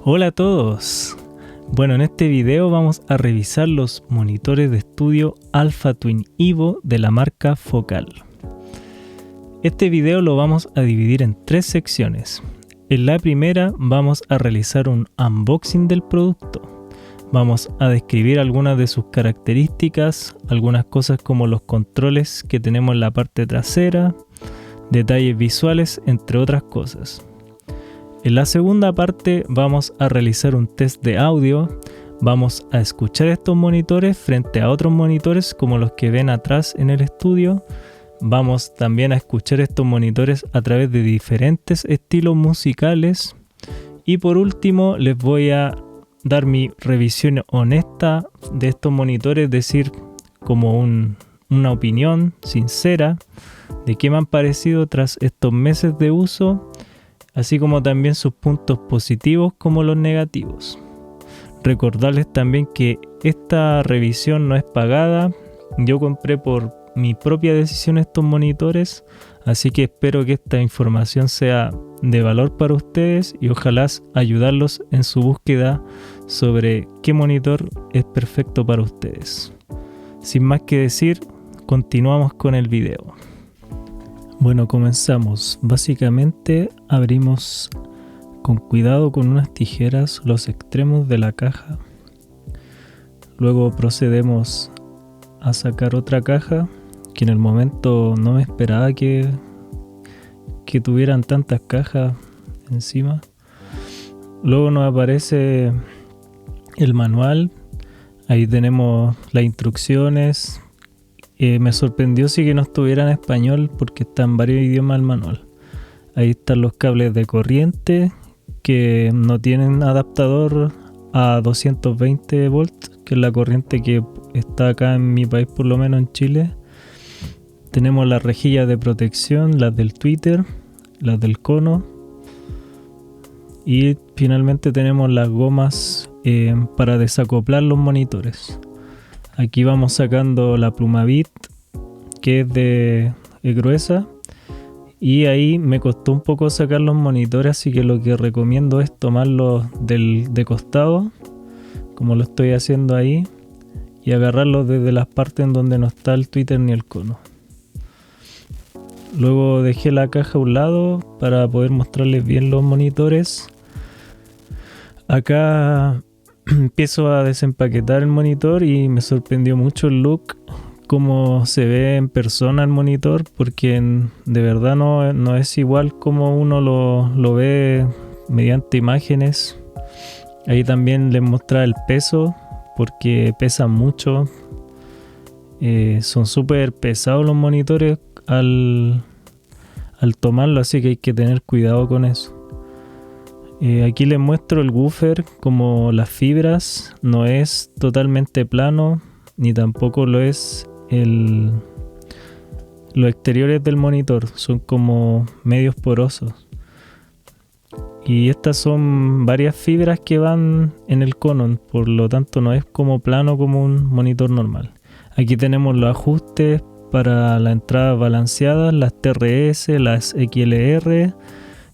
Hola a todos. Bueno, en este video vamos a revisar los monitores de estudio Alpha Twin Evo de la marca Focal. Este video lo vamos a dividir en tres secciones. En la primera vamos a realizar un unboxing del producto. Vamos a describir algunas de sus características, algunas cosas como los controles que tenemos en la parte trasera, detalles visuales, entre otras cosas. En la segunda parte vamos a realizar un test de audio. Vamos a escuchar estos monitores frente a otros monitores como los que ven atrás en el estudio. Vamos también a escuchar estos monitores a través de diferentes estilos musicales. Y por último les voy a dar mi revisión honesta de estos monitores, decir como una opinión sincera de qué me han parecido tras estos meses de uso, así como también sus puntos positivos como los negativos. Recordarles también que esta revisión no es pagada. Yo compré por mi propia decisión estos monitores, así que espero que esta información sea de valor para ustedes y ojalá ayudarlos en su búsqueda sobre qué monitor es perfecto para ustedes. Sin más que decir, continuamos con el video. Bueno, comenzamos. Básicamente abrimos con cuidado con unas tijeras los extremos de la caja. Luego procedemos a sacar otra caja que en el momento no me esperaba que tuvieran tantas cajas encima. Luego nos aparece el manual. Ahí tenemos las instrucciones. Me sorprendió sí que no estuviera en español porque está en varios idiomas el manual. Ahí están los cables de corriente que no tienen adaptador a 220 volts, que es la corriente que está acá en mi país, por lo menos en Chile. Tenemos las rejillas de protección, las del tweeter, las del cono. Y finalmente tenemos las gomas para desacoplar los monitores. Aquí vamos sacando la Plumavit, que es gruesa, y ahí me costó un poco sacar los monitores, así que lo que recomiendo es tomarlos de costado, como lo estoy haciendo ahí, y agarrarlos desde las partes en donde no está el tweeter ni el cono. Luego dejé la caja a un lado para poder mostrarles bien los monitores. Acá empiezo a desempaquetar el monitor y me sorprendió mucho el look, cómo se ve en persona el monitor, porque de verdad no es igual como uno lo ve mediante imágenes. Ahí también les mostraba el peso, porque pesan mucho. Son súper pesados los monitores al tomarlo, así que hay que tener cuidado con eso. Aquí les muestro el woofer, como las fibras no es totalmente plano, ni tampoco lo es los exteriores del monitor, son como medios porosos. Y estas son varias fibras que van en el cono, por lo tanto no es como plano como un monitor normal. Aquí tenemos los ajustes para las entradas balanceadas, las TRS, las XLR.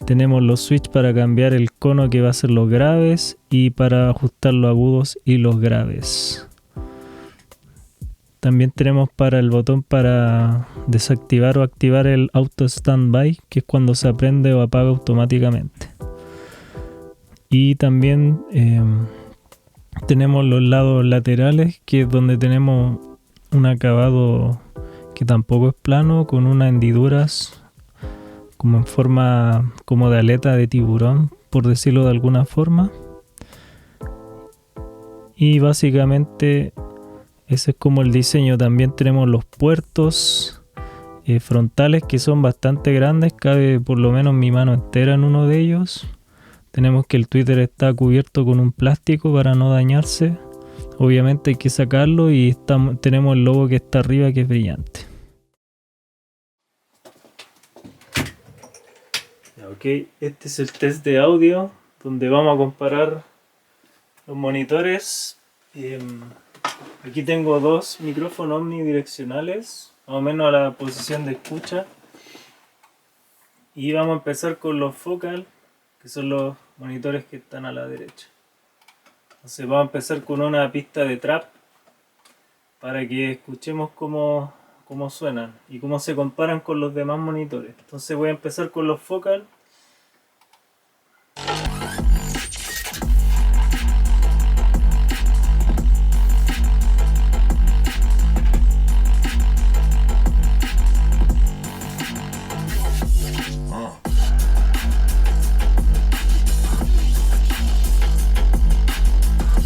Tenemos los switches para cambiar el cono que va a ser los graves y para ajustar los agudos y los graves. También tenemos para el botón para desactivar o activar el auto standby, que es cuando se prende o apaga automáticamente. Y también tenemos los lados laterales, que es donde tenemos un acabado que tampoco es plano, con unas hendiduras como en forma como de aleta de tiburón, por decirlo de alguna forma. Y básicamente ese es como el diseño. También tenemos los puertos frontales, que son bastante grandes, cabe por lo menos mi mano entera en uno de ellos. Tenemos que el tweeter está cubierto con un plástico para no dañarse. Obviamente hay que sacarlo y tenemos el logo que está arriba, que es brillante. Ok, este es el test de audio donde vamos a comparar los monitores. Aquí tengo dos micrófonos omnidireccionales, más o menos a la posición de escucha. Y vamos a empezar con los Focal. que son los monitores que están a la derecha. Entonces vamos a empezar con una pista de trap para que escuchemos cómo suenan y cómo se comparan con los demás monitores. Entonces voy a empezar con los Focal.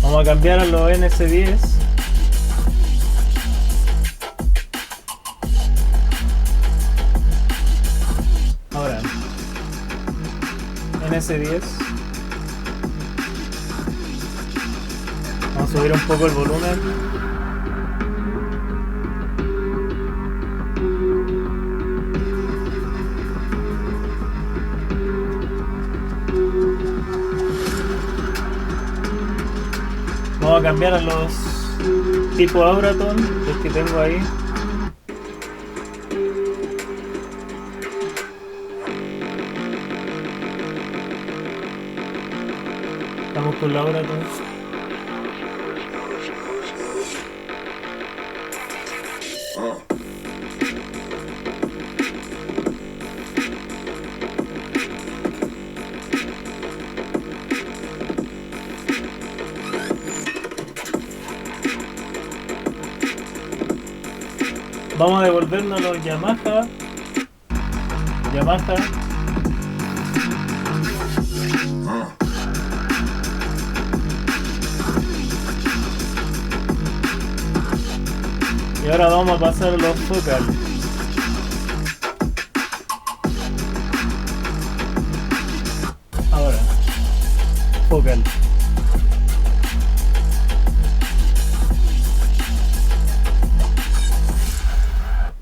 Vamos a cambiar a los NS10. Ahora, NS10. Vamos a subir un poco el volumen. Vamos a cambiar a los tipo Auraton, los que tengo ahí. Estamos con la Auraton. Vamos a devolvernos los Yamaha. Y ahora vamos a pasar a los Focal. Ahora, Focal.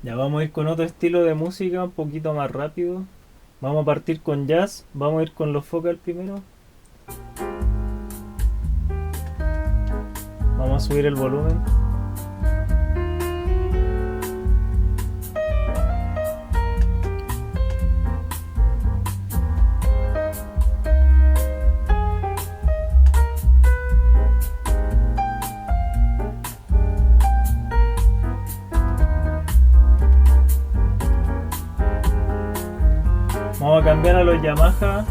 Ya vamos a ir con otro estilo de música un poquito más rápido. Vamos a partir con jazz. Vamos a ir con los Focal primero. Vamos a subir el volumen. Vamos a cambiar a los Yamaha.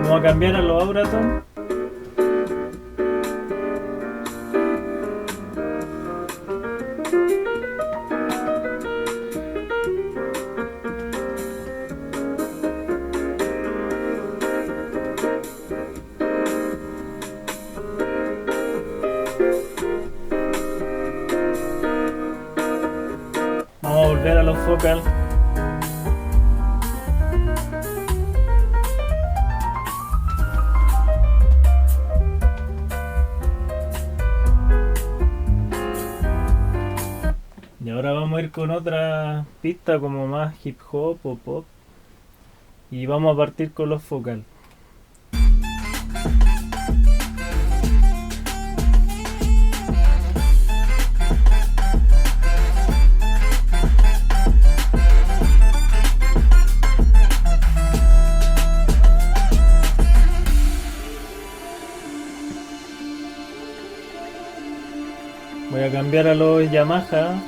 Vamos a cambiar a los Auraton. Vamos a volver a los Focal. Y ahora vamos a ir con otra pista como más hip hop o pop. Y vamos a partir con los Focal. Voy a cambiar a los Yamaha.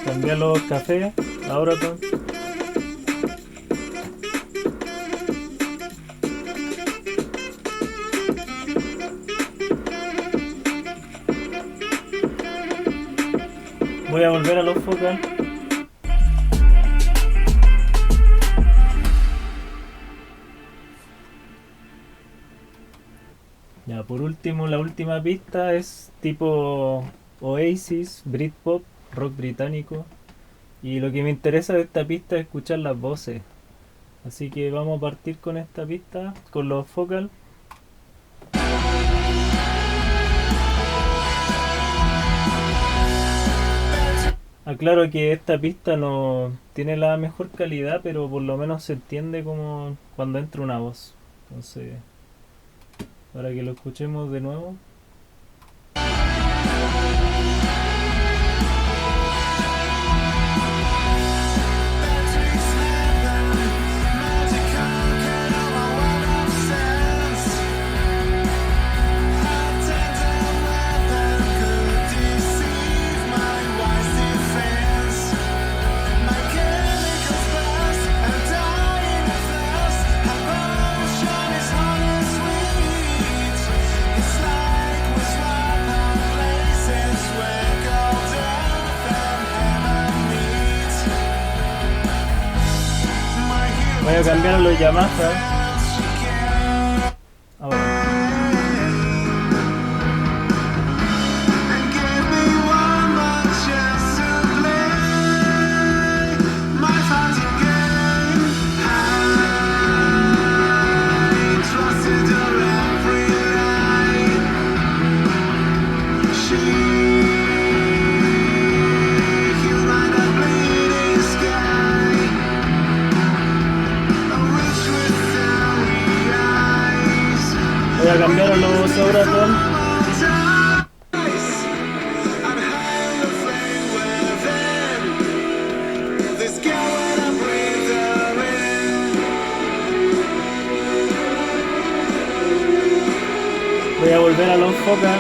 Cambié los cafés, ahora con... Voy a volver a los focal. Ya, por último, la última pista es tipo Oasis, Britpop, rock británico. Y lo que me interesa de esta pista es escuchar las voces. Así que vamos a partir con esta pista, con los focal. Aclaro que esta pista no tiene la mejor calidad, pero por lo menos se entiende como cuando entra una voz. Entonces, para que lo escuchemos de nuevo. Voy a cambiar los Yamaha. Ahora. Voy a cambiar a los Euraton. Voy a volver a los Focal.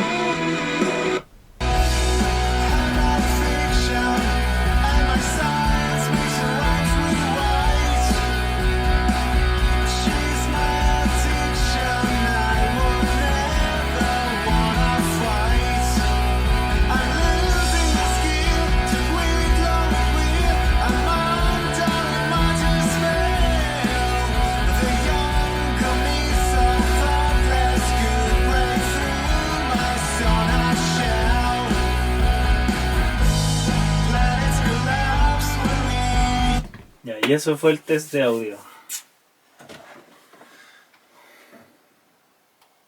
Y eso fue el test de audio.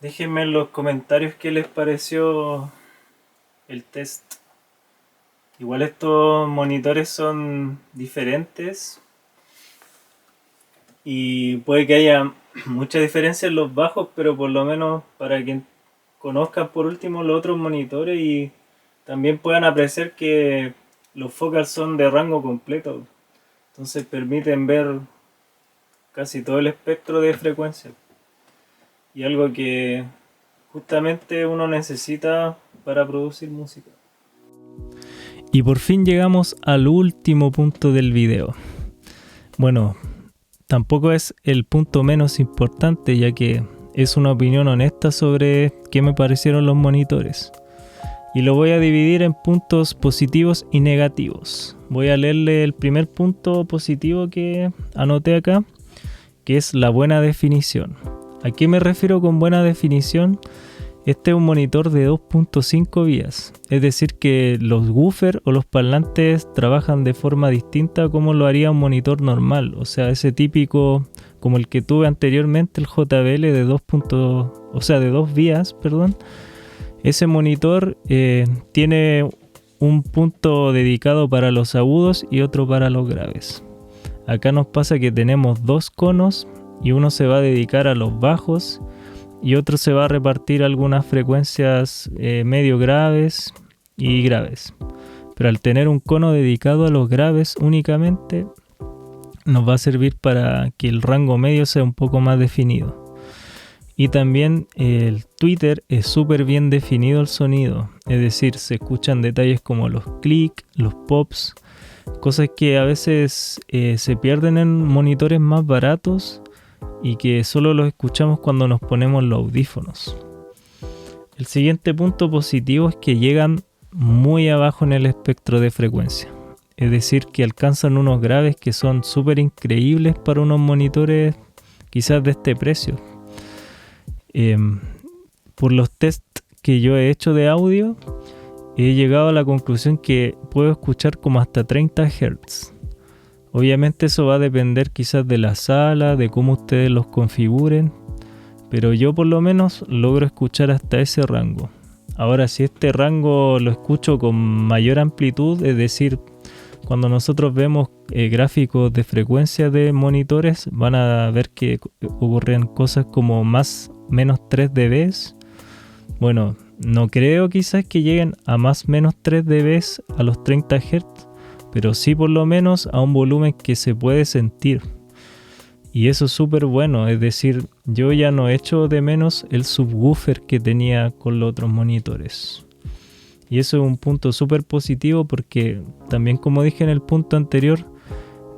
Déjenme en los comentarios qué les pareció el test. Igual estos monitores son diferentes y puede que haya mucha diferencia en los bajos, pero por lo menos para que conozcan por último los otros monitores y también puedan apreciar que los Focal son de rango completo. Entonces permiten ver casi todo el espectro de frecuencia. Y algo que justamente uno necesita para producir música. Y por fin llegamos al último punto del video. Bueno, tampoco es el punto menos importante, ya que es una opinión honesta sobre qué me parecieron los monitores. Y lo voy a dividir en puntos positivos y negativos. Voy a leerle el primer punto positivo que anoté acá, que es la buena definición. ¿A qué me refiero con buena definición? Este es un monitor de 2.5 vías, es decir que los woofers o los parlantes trabajan de forma distinta a como lo haría un monitor normal, o sea, ese típico como el que tuve anteriormente, el JBL de 2 vías, perdón. Ese monitor tiene un punto dedicado para los agudos y otro para los graves. Acá nos pasa que tenemos dos conos y uno se va a dedicar a los bajos y otro se va a repartir algunas frecuencias medio graves y graves. Pero al tener un cono dedicado a los graves únicamente, nos va a servir para que el rango medio sea un poco más definido. Y también el tweeter es súper bien definido el sonido, es decir, se escuchan detalles como los clics, los pops, cosas que a veces se pierden en monitores más baratos y que solo los escuchamos cuando nos ponemos los audífonos. El siguiente punto positivo es que llegan muy abajo en el espectro de frecuencia. Es decir, que alcanzan unos graves que son súper increíbles para unos monitores quizás de este precio. Por los tests que yo he hecho de audio, he llegado a la conclusión que puedo escuchar como hasta 30 Hz. Obviamente eso va a depender quizás de la sala, de cómo ustedes los configuren, pero yo por lo menos logro escuchar hasta ese rango. Ahora, si este rango lo escucho con mayor amplitud, es decir, cuando nosotros vemos gráficos de frecuencia de monitores, van a ver que ocurren cosas como menos 3 dB. Bueno, no creo quizás que lleguen a menos 3 dB a los 30 Hz, pero sí por lo menos a un volumen que se puede sentir. Y eso es súper bueno, es decir, yo ya no echo de menos el subwoofer que tenía con los otros monitores. Y eso es un punto súper positivo porque también, como dije en el punto anterior,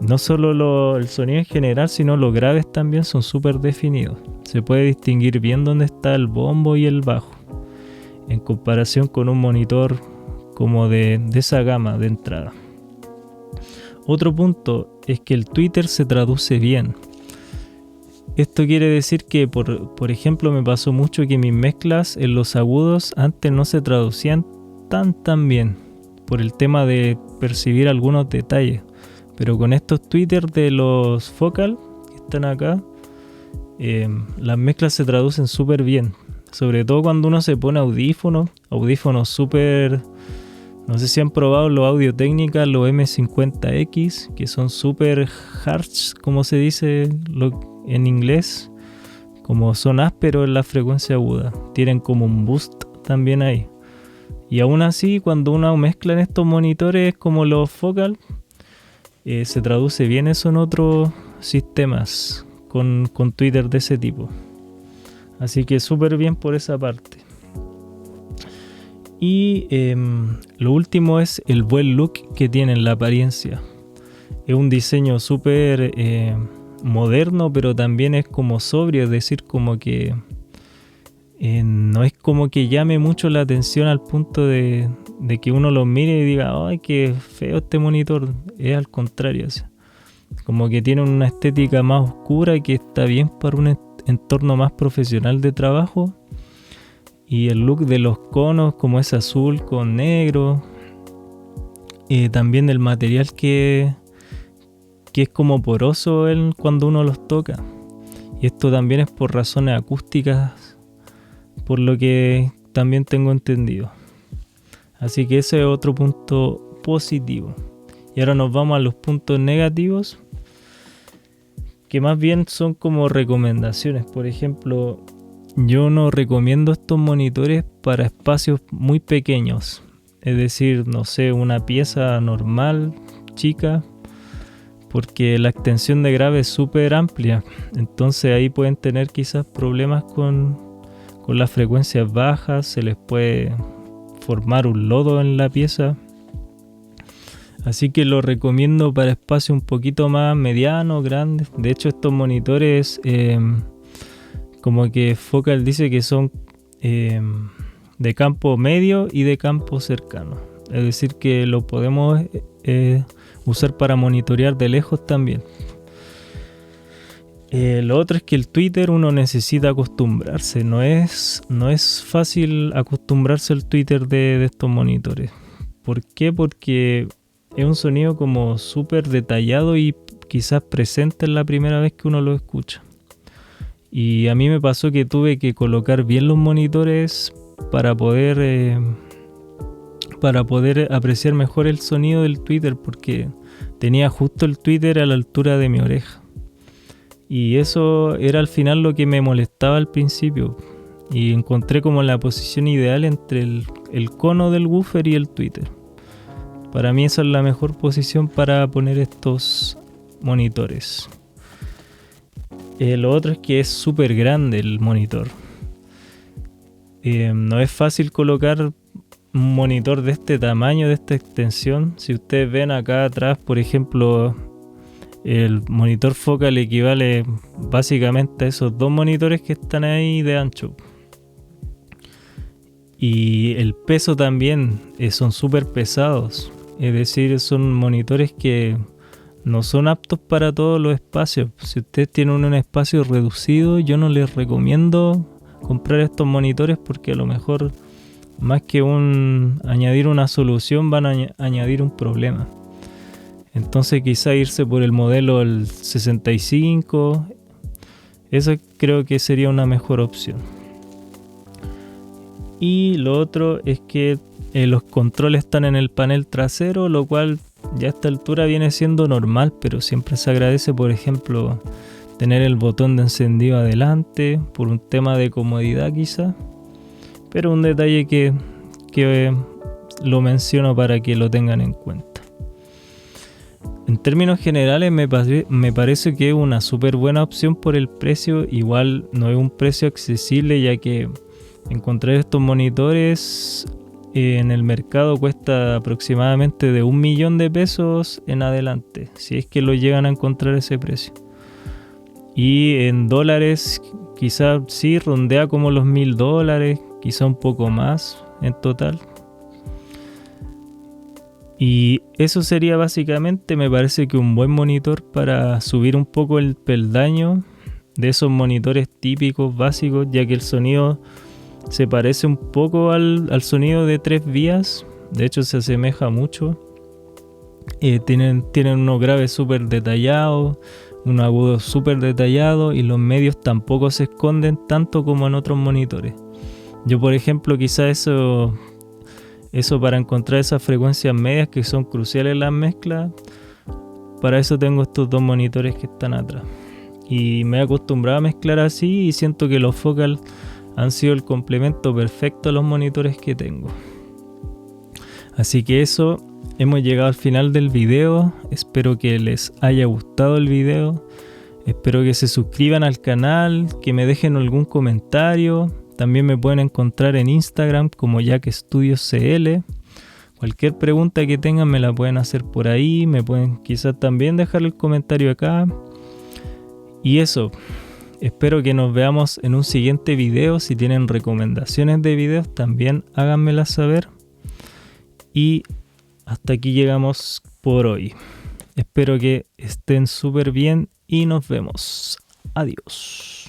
no solo el sonido en general, sino los graves también son súper definidos. Se puede distinguir bien dónde está el bombo y el bajo, en comparación con un monitor como de esa gama de entrada. Otro punto es que el tweeter se traduce bien. Esto quiere decir que, por ejemplo, me pasó mucho que mis mezclas en los agudos antes no se traducían tan bien, por el tema de percibir algunos detalles. Pero con estos tweeters de los Focal que están acá, las mezclas se traducen súper bien. Sobre todo cuando uno se pone audífonos súper... No sé si han probado los Audio-Técnica, los M50X, que son súper harsh, como se dice en inglés, como son ásperos en la frecuencia aguda. Tienen como un boost también ahí. Y aún así, cuando uno mezcla en estos monitores como los Focal, se traduce bien eso en otros sistemas con tweeter de ese tipo. Así que súper bien por esa parte. Y lo último es el buen look que tienen, la apariencia. Es un diseño súper moderno, pero también es como sobrio, es decir, como que no es como que llame mucho la atención al punto de que uno lo mire y diga, ¡ay, qué feo este monitor! Es al contrario, o sea, como que tiene una estética más oscura y que está bien para un entorno más profesional de trabajo. Y el look de los conos, como es azul con negro. También el material que es como poroso cuando uno los toca. Y esto también es por razones acústicas, por lo que también tengo entendido. Así que ese es otro punto positivo. Y ahora nos vamos a los puntos negativos, que más bien son como recomendaciones. Por ejemplo, yo no recomiendo estos monitores para espacios muy pequeños. Es decir, no sé, una pieza normal, chica, porque la extensión de grave es súper amplia. Entonces ahí pueden tener quizás problemas con las frecuencias bajas, se les puede formar un lodo en la pieza. Así que lo recomiendo para espacios un poquito más medianos, grandes. De hecho, estos monitores... como que Focal dice que son de campo medio y de campo cercano. Es decir, que lo podemos usar para monitorear de lejos también. Lo otro es que el tweeter uno necesita acostumbrarse. No es fácil acostumbrarse al tweeter de estos monitores. ¿Por qué? Porque es un sonido como súper detallado y quizás presente en la primera vez que uno lo escucha. Y a mí me pasó que tuve que colocar bien los monitores para poder apreciar mejor el sonido del tweeter, porque tenía justo el tweeter a la altura de mi oreja. Y eso era al final lo que me molestaba al principio. Y encontré como la posición ideal entre el cono del woofer y el tweeter. Para mí esa es la mejor posición para poner estos monitores. Lo otro es que es súper grande el monitor. No es fácil colocar un monitor de este tamaño, de esta extensión. Si ustedes ven acá atrás, por ejemplo, el monitor Focal equivale básicamente a esos dos monitores que están ahí de ancho. Y el peso también, son súper pesados. Es decir, son monitores que no son aptos para todos los espacios. Si ustedes tienen un espacio reducido, yo no les recomiendo comprar estos monitores porque a lo mejor más que añadir una solución van a añadir un problema. Entonces quizá irse por el modelo el 65, eso creo que sería una mejor opción. Y lo otro es que los controles están en el panel trasero, lo cual ya a esta altura viene siendo normal, pero siempre se agradece, por ejemplo, tener el botón de encendido adelante, por un tema de comodidad quizá. Pero un detalle que lo menciono para que lo tengan en cuenta. En términos generales me parece que es una súper buena opción por el precio. Igual no es un precio accesible, ya que encontrar estos monitores en el mercado cuesta aproximadamente de $1.000.000 en adelante, si es que lo llegan a encontrar ese precio. Y en dólares quizá sí rondea como los $1.000, quizá un poco más en total. Y eso sería básicamente, me parece que un buen monitor para subir un poco el peldaño de esos monitores típicos básicos, ya que el sonido se parece un poco al sonido de 3 vías. De hecho se asemeja mucho. Tienen unos graves súper detallados, unos agudos súper detallados, y los medios tampoco se esconden tanto como en otros monitores. Yo, por ejemplo, quizá eso para encontrar esas frecuencias medias que son cruciales en las mezclas, para eso tengo estos dos monitores que están atrás. Y me he acostumbrado a mezclar así, y siento que los Focal han sido el complemento perfecto a los monitores que tengo. Así que eso, hemos llegado al final del video. Espero que les haya gustado el video. Espero que se suscriban al canal, que me dejen algún comentario. También me pueden encontrar en Instagram como Jack Studios CL. Cualquier pregunta que tengan me la pueden hacer por ahí. Me pueden quizás también dejar el comentario acá. Y eso, espero que nos veamos en un siguiente video. Si tienen recomendaciones de videos también háganmelas saber. Y hasta aquí llegamos por hoy. Espero que estén súper bien y nos vemos. Adiós.